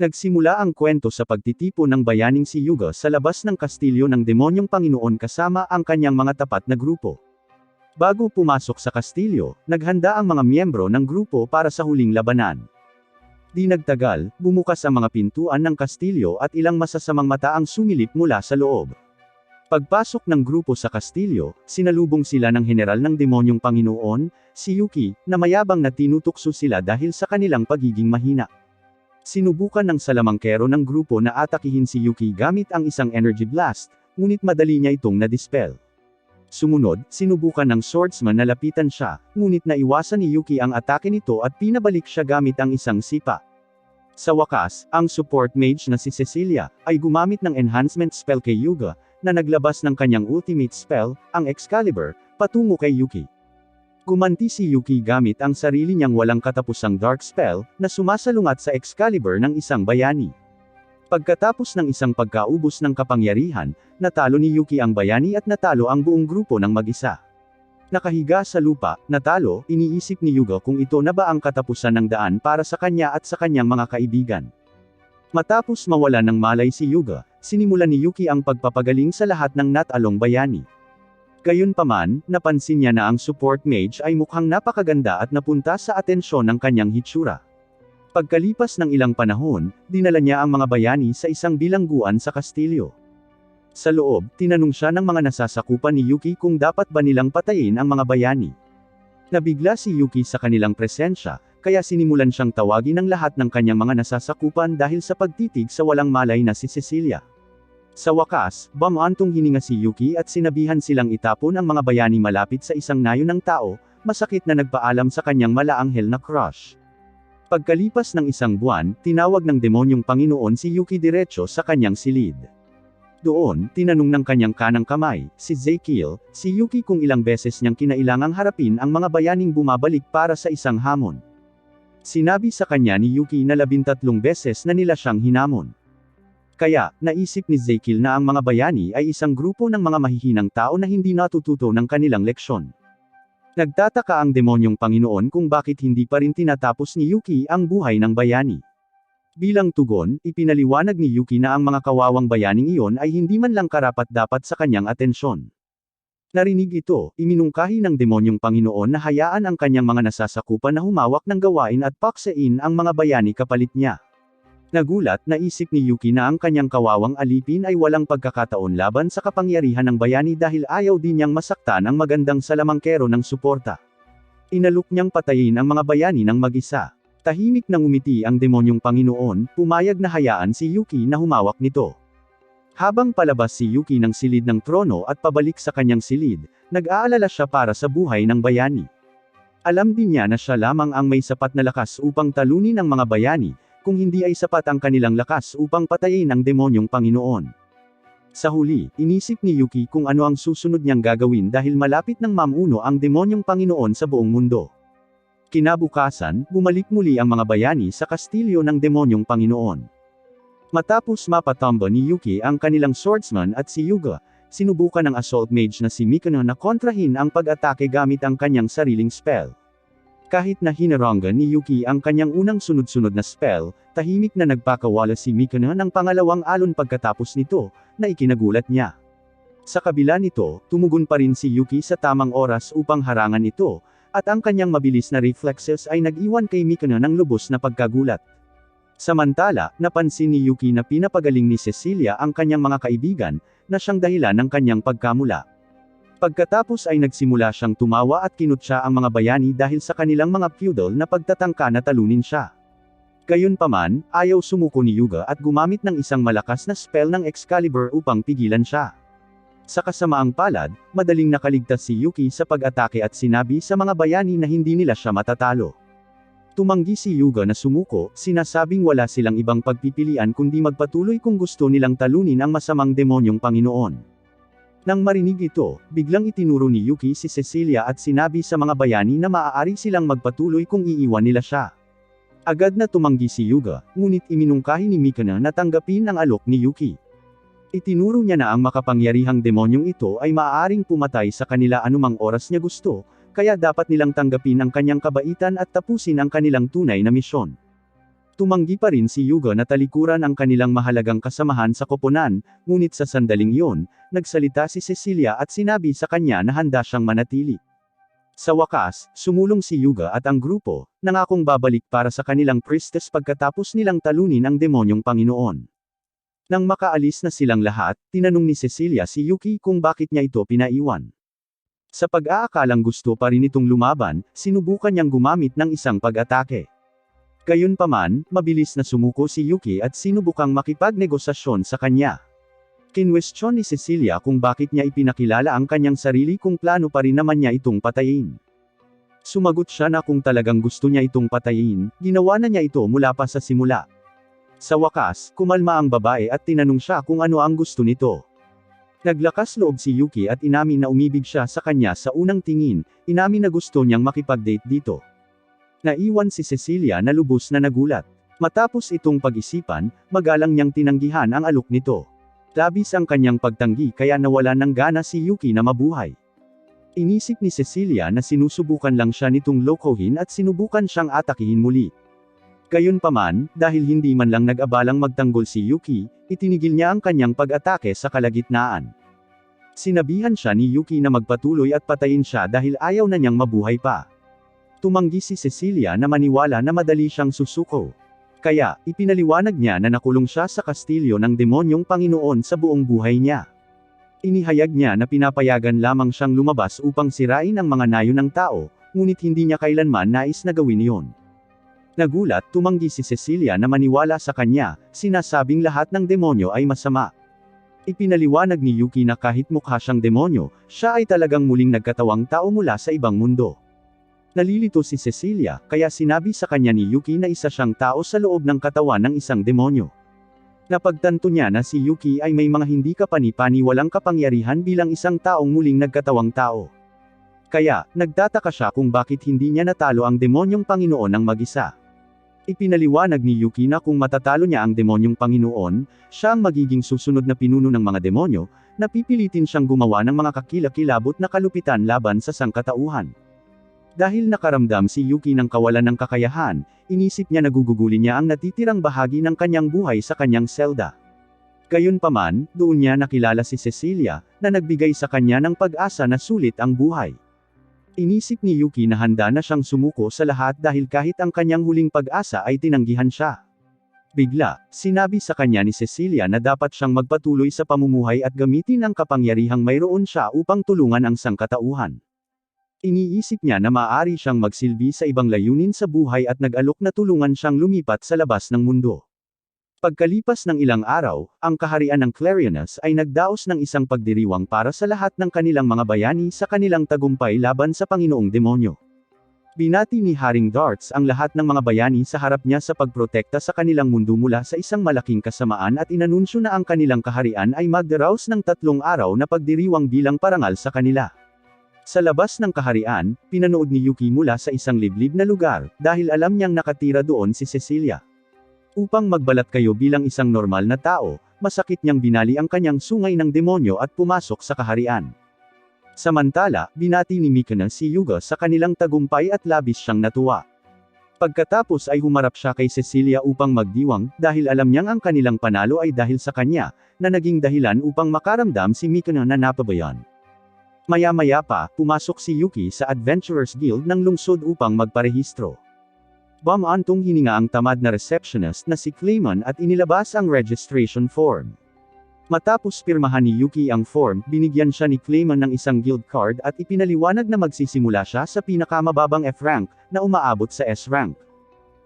Nagsimula ang kwento sa pagtitipon ng bayaning si Yuga sa labas ng kastilyo ng demonyong Panginoon kasama ang kanyang mga tapat na grupo. Bago pumasok sa kastilyo, naghanda ang mga miyembro ng grupo para sa huling labanan. Di nagtagal, bumukas ang mga pintuan ng kastilyo at ilang masasamang mata ang sumilip mula sa loob. Pagpasok ng grupo sa kastilyo, sinalubong sila ng general ng demonyong Panginoon, si Yuki, na mayabang na tinutukso sila dahil sa kanilang pagiging mahina. Sinubukan ng salamangkero ng grupo na atakihin si Yuki gamit ang isang energy blast, ngunit madali niya itong na-dispel. Sumunod, sinubukan ng swordsman na lapitan siya, ngunit naiwasan ni Yuki ang atake nito at pinabalik siya gamit ang isang sipa. Sa wakas, ang support mage na si Cecilia, ay gumamit ng enhancement spell kay Yuga, na naglabas ng kanyang ultimate spell, ang Excalibur, patungo kay Yuki. Gumanti si Yuki gamit ang sarili niyang walang katapusang dark spell, na sumasalungat sa Excalibur ng isang bayani. Pagkatapos ng isang pagkaubos ng kapangyarihan, natalo ni Yuki ang bayani at natalo ang buong grupo ng mag-isa. Nakahiga sa lupa, natalo, iniisip ni Yuga kung ito na ba ang katapusan ng daan para sa kanya at sa kanyang mga kaibigan. Matapos mawala ng malay si Yuga, sinimulan ni Yuki ang pagpapagaling sa lahat ng natalong bayani. Gayunpaman, napansin niya na ang support mage ay mukhang napakaganda at napunta sa atensyon ng kanyang hitsura. Pagkalipas ng ilang panahon, dinala niya ang mga bayani sa isang bilangguan sa kastilyo. Sa loob, tinanong siya ng mga nasasakupan ni Yuki kung dapat ba nilang patayin ang mga bayani. Nabigla si Yuki sa kanilang presensya, kaya sinimulan siyang tawagin ng lahat ng kanyang mga nasasakupan dahil sa pagtitig sa walang malay na si Cecilia. Sa wakas, bumantong hininga si Yuki at sinabihan silang itapon ang mga bayani malapit sa isang nayo ng tao, masakit na nagpaalam sa kanyang malaanghel na crush. Pagkalipas ng isang buwan, tinawag ng demonyong Panginoon si Yuki diretso sa kanyang silid. Doon, tinanong ng kanyang kanang kamay, si Zekiel, si Yuki kung ilang beses niyang kinailangang harapin ang mga bayaning bumabalik para sa isang hamon. Sinabi sa kanya ni Yuki na 13 beses na nila siyang hinamon. Kaya, naisip ni Zekiel na ang mga bayani ay isang grupo ng mga mahihinang tao na hindi natututo ng kanilang leksyon. Nagtataka ang demonyong Panginoon kung bakit hindi pa rin tinatapos ni Yuki ang buhay ng bayani. Bilang tugon, ipinaliwanag ni Yuki na ang mga kawawang bayaning iyon ay hindi man lang karapat-dapat sa kanyang atensyon. Narinig ito, iminungkahi ng demonyong Panginoon na hayaan ang kanyang mga nasasakupan na humawak ng gawain at paksain ang mga bayani kapalit niya. Nagulat, naisip ni Yuki na ang kanyang kawawang alipin ay walang pagkakataon laban sa kapangyarihan ng bayani dahil ayaw din niyang masaktan ang magandang salamangkero ng suporta. Inalok niyang patayin ang mga bayani ng mag-isa. Tahimik na ngumiti ang demonyong Panginoon, pumayag na hayaan si Yuki na humawak nito. Habang palabas si Yuki ng silid ng trono at pabalik sa kanyang silid, nag-aalala siya para sa buhay ng bayani. Alam din niya na siya lamang ang may sapat na lakas upang talunin ang mga bayani, kung hindi ay sapat ang kanilang lakas upang patayin ang demonyong Panginoon. Sa huli, inisip ni Yuki kung ano ang susunod niyang gagawin dahil malapit nang mamuno ang demonyong Panginoon sa buong mundo. Kinabukasan, bumalik muli ang mga bayani sa kastilyo ng demonyong Panginoon. Matapos mapatamba ni Yuki ang kanilang swordsman at si Yuga, sinubukan ng assault mage na si Mikano na kontrahin ang pag-atake gamit ang kanyang sariling spell. Kahit na hinaranggan ni Yuki ang kanyang unang sunod-sunod na spell, tahimik na nagpakawala si Mikano ng pangalawang alon pagkatapos nito, na ikinagulat niya. Sa kabila nito, tumugon pa rin si Yuki sa tamang oras upang harangan ito, at ang kanyang mabilis na reflexes ay nag-iwan kay Mikano ng lubos na pagkagulat. Samantala, napansin ni Yuki na pinapagaling ni Cecilia ang kanyang mga kaibigan, na siyang dahilan ng kanyang pagkamula. Pagkatapos ay nagsimula siyang tumawa at kinutya ang mga bayani dahil sa kanilang mga feudal na pagtatangka na talunin siya. Gayunpaman, ayaw sumuko ni Yuga at gumamit ng isang malakas na spell ng Excalibur upang pigilan siya. Sa kasamaang palad, madaling nakaligtas si Yuki sa pag-atake at sinabi sa mga bayani na hindi nila siya matatalo. Tumanggi si Yuga na sumuko, sinasabing wala silang ibang pagpipilian kundi magpatuloy kung gusto nilang talunin ang masamang demonyong Panginoon. Nang marinig ito, biglang itinuro ni Yuki si Cecilia at sinabi sa mga bayani na maaari silang magpatuloy kung iiwan nila siya. Agad na tumanggi si Yuga, ngunit iminungkahi ni Mikano na tanggapin ang alok ni Yuki. Itinuro niya na ang makapangyarihang demonyong ito ay maaaring pumatay sa kanila anumang oras niya gusto, kaya dapat nilang tanggapin ang kanyang kabaitan at tapusin ang kanilang tunay na misyon. Tumanggi pa rin si Yugo na talikuran ang kanilang mahalagang kasamahan sa koponan, ngunit sa sandaling iyon, nagsalita si Cecilia at sinabi sa kanya na handa siyang manatili. Sa wakas, sumulong si Yuga at ang grupo, nangakong babalik para sa kanilang priestess pagkatapos nilang talunin ang demonyong Panginoon. Nang makaalis na silang lahat, tinanong ni Cecilia si Yuki kung bakit niya ito pinaiwan. Sa pag-aakalang gusto pa rin itong lumaban, sinubukan niyang gumamit ng isang pag-atake. Gayunpaman, mabilis na sumuko si Yuki at sinubukang makipagnegosasyon sa kanya. Kinwestiyon ni Cecilia kung bakit niya ipinakilala ang kanyang sarili kung plano pa rin naman niya itong patayin. Sumagot siya na kung talagang gusto niya itong patayin, ginawa na niya ito mula pa sa simula. Sa wakas, kumalma ang babae at tinanong siya kung ano ang gusto nito. Naglakas loob si Yuki at inamin na umibig siya sa kanya sa unang tingin, inamin na gusto niyang makipag-date dito. Naiwan si Cecilia na lubos na nagulat. Matapos itong pag-isipan, magalang niyang tinanggihan ang alok nito. Labis ang kanyang pagtanggi kaya nawalan ng gana si Yuki na mabuhay. Inisip ni Cecilia na sinusubukan lang siya nitong lokohin at sinubukan siyang atakihin muli. Gayunpaman, dahil hindi man lang nag-abalang magtanggol si Yuki, itinigil niya ang kanyang pag-atake sa kalagitnaan. Sinabihan siya ni Yuki na magpatuloy at patayin siya dahil ayaw na niyang mabuhay pa. Tumanggi si Cecilia na maniwala na madali siyang susuko. Kaya, ipinaliwanag niya na nakulong siya sa kastilyo ng demonyong Panginoon sa buong buhay niya. Inihayag niya na pinapayagan lamang siyang lumabas upang sirain ang mga nayo ng tao, ngunit hindi niya kailanman nais na gawin iyon. Nagulat, tumanggi si Cecilia na maniwala sa kanya, sinasabing lahat ng demonyo ay masama. Ipinaliwanag ni Yuki na kahit mukha siyang demonyo, siya ay talagang muling nagkatawang tao mula sa ibang mundo. Nalilito si Cecilia, kaya sinabi sa kanya ni Yuki na isa siyang tao sa loob ng katawan ng isang demonyo. Napagtanto niya na si Yuki ay may mga hindi kapani-paniwalang kapangyarihan bilang isang taong muling nagkatawang tao. Kaya, nagtataka siya kung bakit hindi niya natalo ang demonyong Panginoon ng mag-isa. Ipinaliwanag ni Yuki na kung matatalo niya ang demonyong Panginoon, siya ang magiging susunod na pinuno ng mga demonyo, na pipilitin siyang gumawa ng mga kakilakilabot na kalupitan laban sa sangkatauhan. Dahil nakaramdam si Yuki ng kawalan ng kakayahan, inisip niya na gugugulin niya ang natitirang bahagi ng kanyang buhay sa kanyang selda. Gayunpaman, doon niya nakilala si Cecilia, na nagbigay sa kanya ng pag-asa na sulit ang buhay. Inisip ni Yuki na handa na siyang sumuko sa lahat dahil kahit ang kanyang huling pag-asa ay tinanggihan siya. Bigla, sinabi sa kanya ni Cecilia na dapat siyang magpatuloy sa pamumuhay at gamitin ang kapangyarihang mayroon siya upang tulungan ang sangkatauhan. Iniisip niya na maaari siyang magsilbi sa ibang layunin sa buhay at nag-alok na tulungan siyang lumipat sa labas ng mundo. Pagkalipas ng ilang araw, ang kaharian ng Clariones ay nagdaos ng isang pagdiriwang para sa lahat ng kanilang mga bayani sa kanilang tagumpay laban sa Panginoong Demonyo. Binati ni Haring Darts ang lahat ng mga bayani sa harap niya sa pagprotekta sa kanilang mundo mula sa isang malaking kasamaan at inanunsyo na ang kanilang kaharian ay magdaraos ng 3 araw na pagdiriwang bilang parangal sa kanila. Sa labas ng kaharian, pinanood ni Yuki mula sa isang liblib na lugar, dahil alam niyang nakatira doon si Cecilia. Upang magbalat kayo bilang isang normal na tao, masakit niyang binali ang kanyang sungay ng demonyo at pumasok sa kaharian. Samantala, binati ni Mikana si Yuga sa kanilang tagumpay at labis siyang natuwa. Pagkatapos ay humarap siya kay Cecilia upang magdiwang, dahil alam niyang ang kanilang panalo ay dahil sa kanya, na naging dahilan upang makaramdam si Mikana na napabayan. Maya-maya pa, pumasok si Yuki sa Adventurers Guild ng lungsod upang magparehistro. Bumantong hininga ang tamad na receptionist na si Clayman at inilabas ang registration form. Matapos pirmahan ni Yuki ang form, binigyan siya ni Clayman ng isang guild card at ipinaliwanag na magsisimula siya sa pinakamababang F rank, na umaabot sa S rank.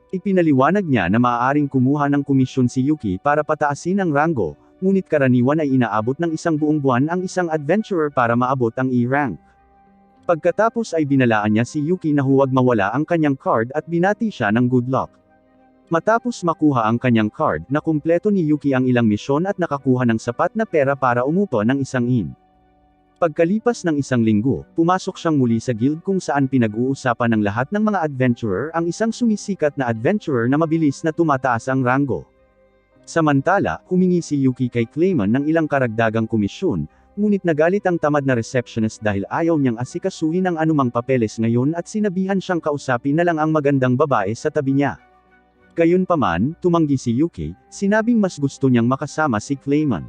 Ipinaliwanag niya na maaaring kumuha ng komisyon si Yuki para pataasin ang ranggo, ngunit karaniwan ay inaabot ng isang buong buwan ang isang adventurer para maabot ang E rank. Pagkatapos ay binalaan niya si Yuki na huwag mawala ang kanyang card at binati siya ng good luck. Matapos makuha ang kanyang card, nakumpleto ni Yuki ang ilang misyon at nakakuha ng sapat na pera para umupo ng isang inn. Pagkalipas ng isang linggo, pumasok siyang muli sa guild kung saan pinag-uusapan ng lahat ng mga adventurer ang isang sumisikat na adventurer na mabilis na tumataas ang ranggo. Samantala, humingi si Yuki kay Clayman ng ilang karagdagang komisyon, ngunit nagalit ang tamad na receptionist dahil ayaw niyang asikasuhin ang anumang papeles ngayon at sinabihan siyang kausapin na lang ang magandang babae sa tabi niya. Gayunpaman, tumanggi si Yuki, sinabing mas gusto niyang makasama si Clayman.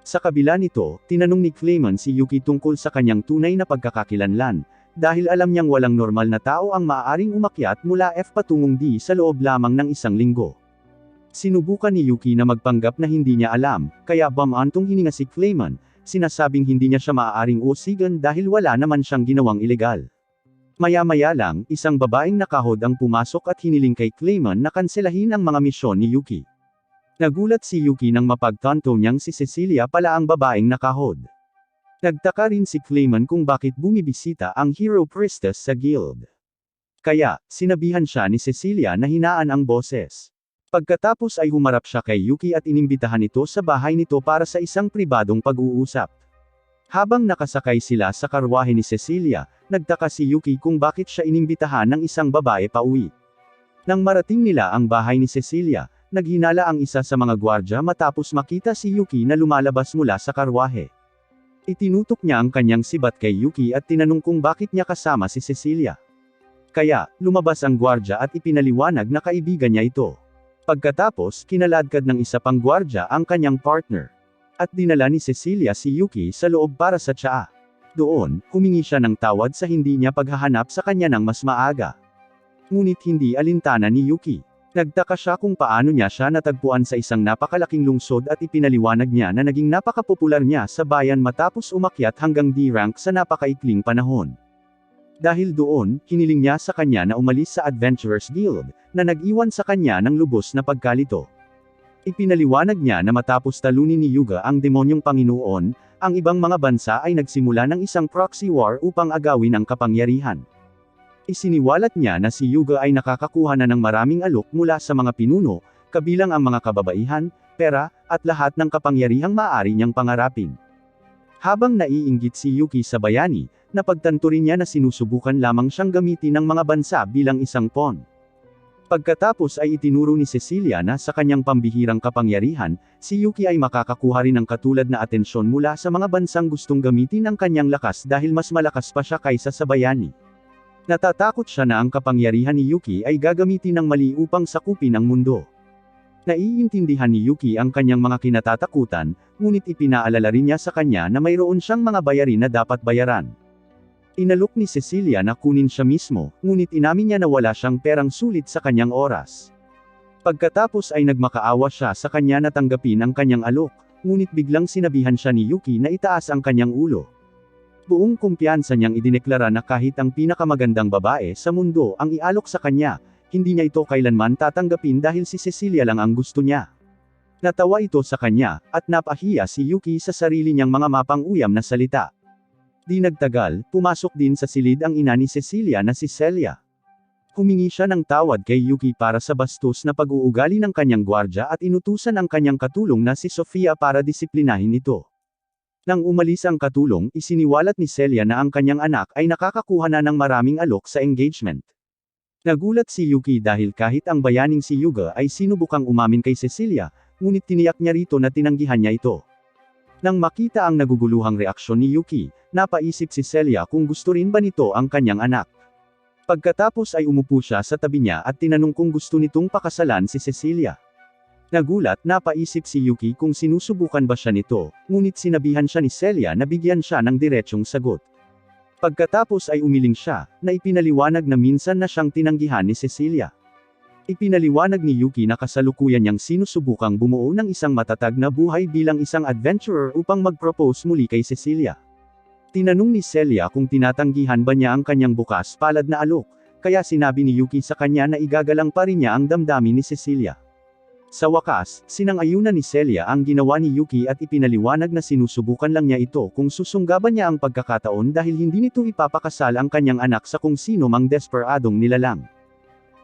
Sa kabila nito, tinanong ni Clayman si Yuki tungkol sa kanyang tunay na pagkakakilanlan, dahil alam niyang walang normal na tao ang maaaring umakyat mula F patungong D sa loob lamang ng isang linggo. Sinubukan ni Yuki na magpanggap na hindi niya alam, kaya bumantong hininga si Clayman, sinasabing hindi niya siya maaaring usigan dahil wala naman siyang ginawang ilegal. Maya-maya lang, isang babaeng nakahod ang pumasok at hiniling kay Clayman na kanselahin ang mga misyon ni Yuki. Nagulat si Yuki nang mapagtanto niyang si Cecilia pala ang babaeng nakahod. Nagtaka rin si Clayman kung bakit bumibisita ang Hero Priestess sa guild. Kaya, sinabihan siya ni Cecilia na hinaan ang boses. Pagkatapos ay humarap siya kay Yuki at inimbitahan ito sa bahay nito para sa isang pribadong pag-uusap. Habang nakasakay sila sa karwahe ni Cecilia, nagtaka si Yuki kung bakit siya inimbitahan ng isang babae pauwi. Nang marating nila ang bahay ni Cecilia, naghinala ang isa sa mga gwardya matapos makita si Yuki na lumalabas mula sa karwahe. Itinutok niya ang kanyang sibat kay Yuki at tinanong kung bakit niya kasama si Cecilia. Kaya, lumabas ang gwardya at ipinaliwanag na kaibigan niya ito. Pagkatapos, kinaladkad ng isa pang gwardya ang kanyang partner. At dinala ni Cecilia si Yuki sa loob para sa tsaa. Doon, humingi siya ng tawad sa hindi niya paghahanap sa kanya ng mas maaga. Ngunit hindi alintana ni Yuki. Nagtaka siya kung paano niya siya natagpuan sa isang napakalaking lungsod at ipinaliwanag niya na naging napakapopular niya sa bayan matapos umakyat hanggang D-rank sa napakaikling panahon. Dahil doon, hiniling niya sa kanya na umalis sa Adventurers Guild, na nag-iwan sa kanya ng lubos na pagkalito. Ipinaliwanag niya na matapos talunin ni Yuga ang demonyong Panginoon, ang ibang mga bansa ay nagsimula ng isang proxy war upang agawin ang kapangyarihan. Isiniwalat niya na si Yuga ay nakakakuha na ng maraming alok mula sa mga pinuno, kabilang ang mga kababaihan, pera, at lahat ng kapangyarihang maaari niyang pangarapin. Habang naiinggit si Yuki sa bayani, napagtanto rin niya na sinusubukan lamang siyang gamitin ng mga bansa bilang isang pawn. Pagkatapos ay itinuro ni Cecilia na sa kanyang pambihirang kapangyarihan, si Yuki ay makakakuha rin ng katulad na atensyon mula sa mga bansang gustong gamitin ang kanyang lakas dahil mas malakas pa siya kaysa sa bayani. Natatakot siya na ang kapangyarihan ni Yuki ay gagamitin ng mali upang sakupin ang mundo. Naiintindihan ni Yuki ang kanyang mga kinatatakutan, ngunit ipinaalala rin niya sa kanya na mayroon siyang mga bayarin na dapat bayaran. Inalok ni Cecilia na kunin siya mismo, ngunit inamin niya na wala siyang perang sulit sa kanyang oras. Pagkatapos ay nagmakaawa siya sa kanya na tanggapin ang kanyang alok, ngunit biglang sinabihan siya ni Yuki na itaas ang kanyang ulo. Buong kumpiyansa niyang idineklara na kahit ang pinakamagandang babae sa mundo ang ialok sa kanya, hindi niya ito kailanman tatanggapin dahil si Cecilia lang ang gusto niya. Natawa ito sa kanya, at napahiya si Yuki sa sarili niyang mga mapang-uyam na salita. Di nagtagal, pumasok din sa silid ang ina ni Cecilia na si Celia. Humingi siya ng tawad kay Yuki para sa bastos na pag-uugali ng kanyang gwardya at inutusan ang kanyang katulong na si Sofia para disiplinahin ito. Nang umalis ang katulong, isiniwalat ni Celia na ang kanyang anak ay nakakakuha na ng maraming alok sa engagement. Nagulat si Yuki dahil kahit ang bayaning si Yuga ay sinubukang umamin kay Cecilia, ngunit tiniyak niya rito na tinanggihan niya ito. Nang makita ang naguguluhang reaksyon ni Yuki, napaisip si Celia kung gusto rin ba nito ang kanyang anak. Pagkatapos ay umupo siya sa tabi niya at tinanong kung gusto nitong pakasalan si Cecilia. Nagulat, napaisip si Yuki kung sinusubukan ba siya nito, ngunit sinabihan siya ni Celia na bigyan siya ng diretsyong sagot. Pagkatapos ay umiling siya, na ipinaliwanag na minsan na siyang tinanggihan ni Cecilia. Ipinaliwanag ni Yuki na kasalukuyan niyang sinusubukang bumuo ng isang matatag na buhay bilang isang adventurer upang mag-propose muli kay Cecilia. Tinanong ni Celia kung tinatanggihan ba niya ang kanyang bukas palad na alok, kaya sinabi ni Yuki sa kanya na igagalang pa rin niya ang damdamin ni Cecilia. Sa wakas, sinang-ayunan ni Celia ang ginawa ni Yuki at ipinaliwanag na sinusubukan lang niya ito kung susunggaban niya ang pagkakataon dahil hindi nito ipapakasal ang kanyang anak sa kung sino mang desperadong nilalang.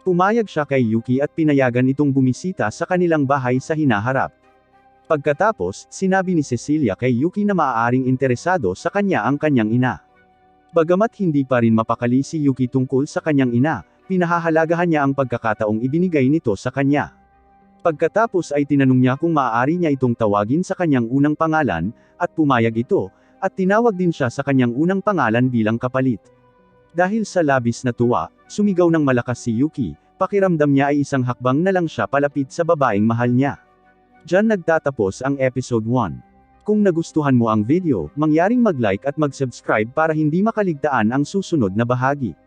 Pumayag siya kay Yuki at pinayagan itong bumisita sa kanilang bahay sa hinaharap. Pagkatapos, sinabi ni Cecilia kay Yuki na maaaring interesado sa kanya ang kanyang ina. Bagamat hindi pa rin mapakali si Yuki tungkol sa kanyang ina, pinahahalagahan niya ang pagkakataong ibinigay nito sa kanya. Pagkatapos ay tinanong niya kung maaari niya itong tawagin sa kanyang unang pangalan, at pumayag ito, at tinawag din siya sa kanyang unang pangalan bilang kapalit. Dahil sa labis na tuwa, sumigaw ng malakas si Yuki, Pakiramdam niya ay isang hakbang na lang siya palapit sa babaeng mahal niya. Diyan nagtatapos ang episode 1. Kung nagustuhan mo ang video, mangyaring mag-like at mag-subscribe para hindi makaligtaan ang susunod na bahagi.